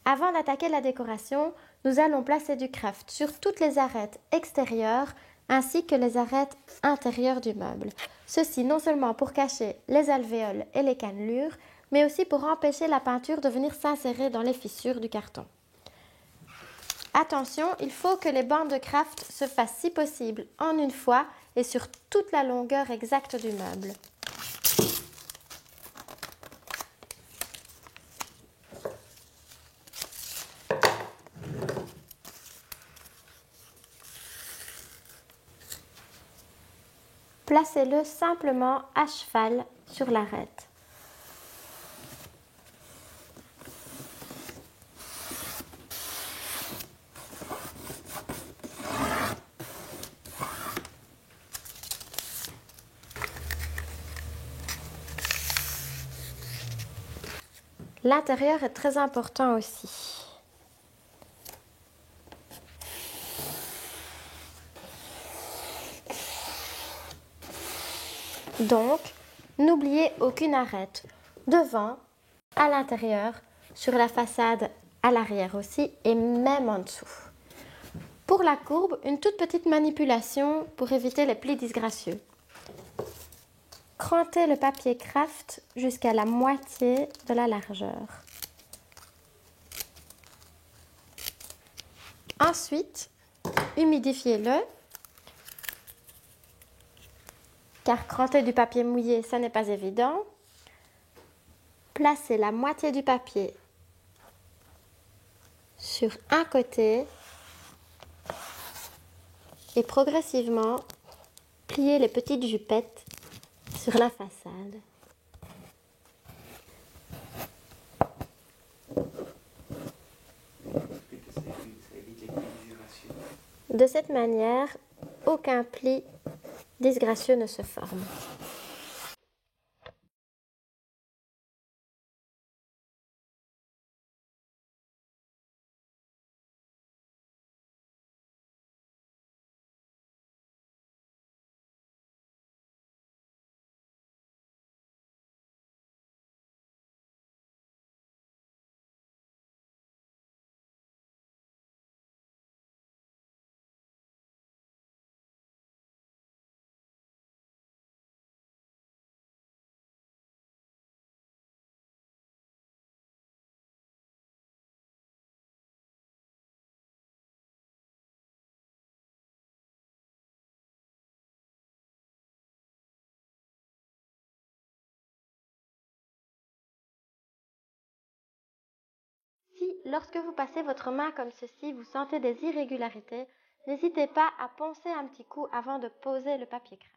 Avant d'attaquer la décoration, nous allons placer du craft sur toutes les arêtes extérieures ainsi que les arêtes intérieures du meuble. Ceci non seulement pour cacher les alvéoles et les cannelures, mais aussi pour empêcher la peinture de venir s'insérer dans les fissures du carton. Attention, il faut que les bandes de craft se fassent si possible en une fois et sur toute la longueur exacte du meuble. Placez-le simplement à cheval sur l'arête. L'intérieur est très important aussi. Donc, n'oubliez aucune arête, devant, à l'intérieur, sur la façade, à l'arrière aussi et même en dessous. Pour la courbe, une toute petite manipulation pour éviter les plis disgracieux. Crantez le papier craft jusqu'à la moitié de la largeur. Ensuite, humidifiez-le, car cranter du papier mouillé, ça n'est pas évident. Placez la moitié du papier sur un côté et progressivement pliez les petites jupettes sur la façade. De cette manière, aucun pli disgracieux ne se forme. Si, lorsque vous passez votre main comme ceci, vous sentez des irrégularités, n'hésitez pas à poncer un petit coup avant de poser le papier craft.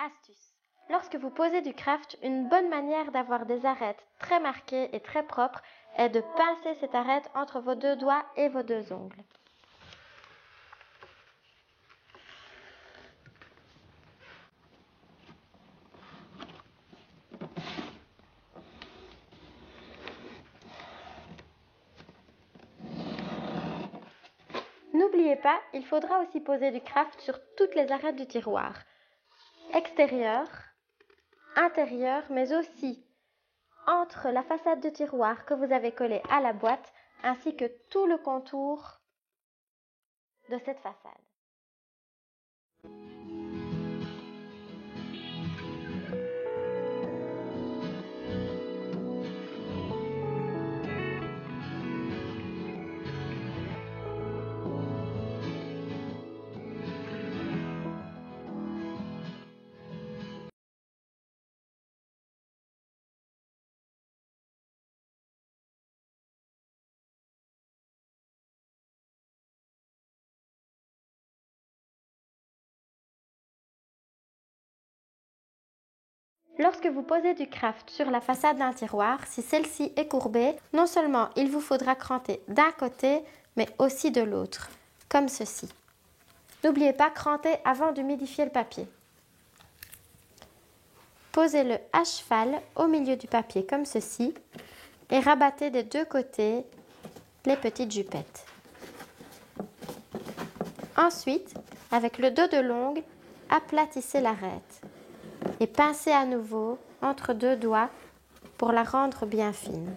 Astuce. Lorsque vous posez du craft, une bonne manière d'avoir des arêtes très marquées et très propres est de pincer cette arête entre vos deux doigts et vos deux ongles. N'oubliez pas, il faudra aussi poser du craft sur toutes les arêtes du tiroir. Extérieur, intérieur, mais aussi entre la façade du tiroir que vous avez collée à la boîte ainsi que tout le contour de cette façade. Lorsque vous posez du craft sur la façade d'un tiroir, si celle-ci est courbée, non seulement il vous faudra cranter d'un côté, mais aussi de l'autre, comme ceci. N'oubliez pas cranter avant d'humidifier le papier. Posez-le à cheval au milieu du papier comme ceci et rabattez des deux côtés les petites jupettes. Ensuite, avec le dos de l'ongle, aplatissez l'arête et pincez à nouveau entre deux doigts pour la rendre bien fine.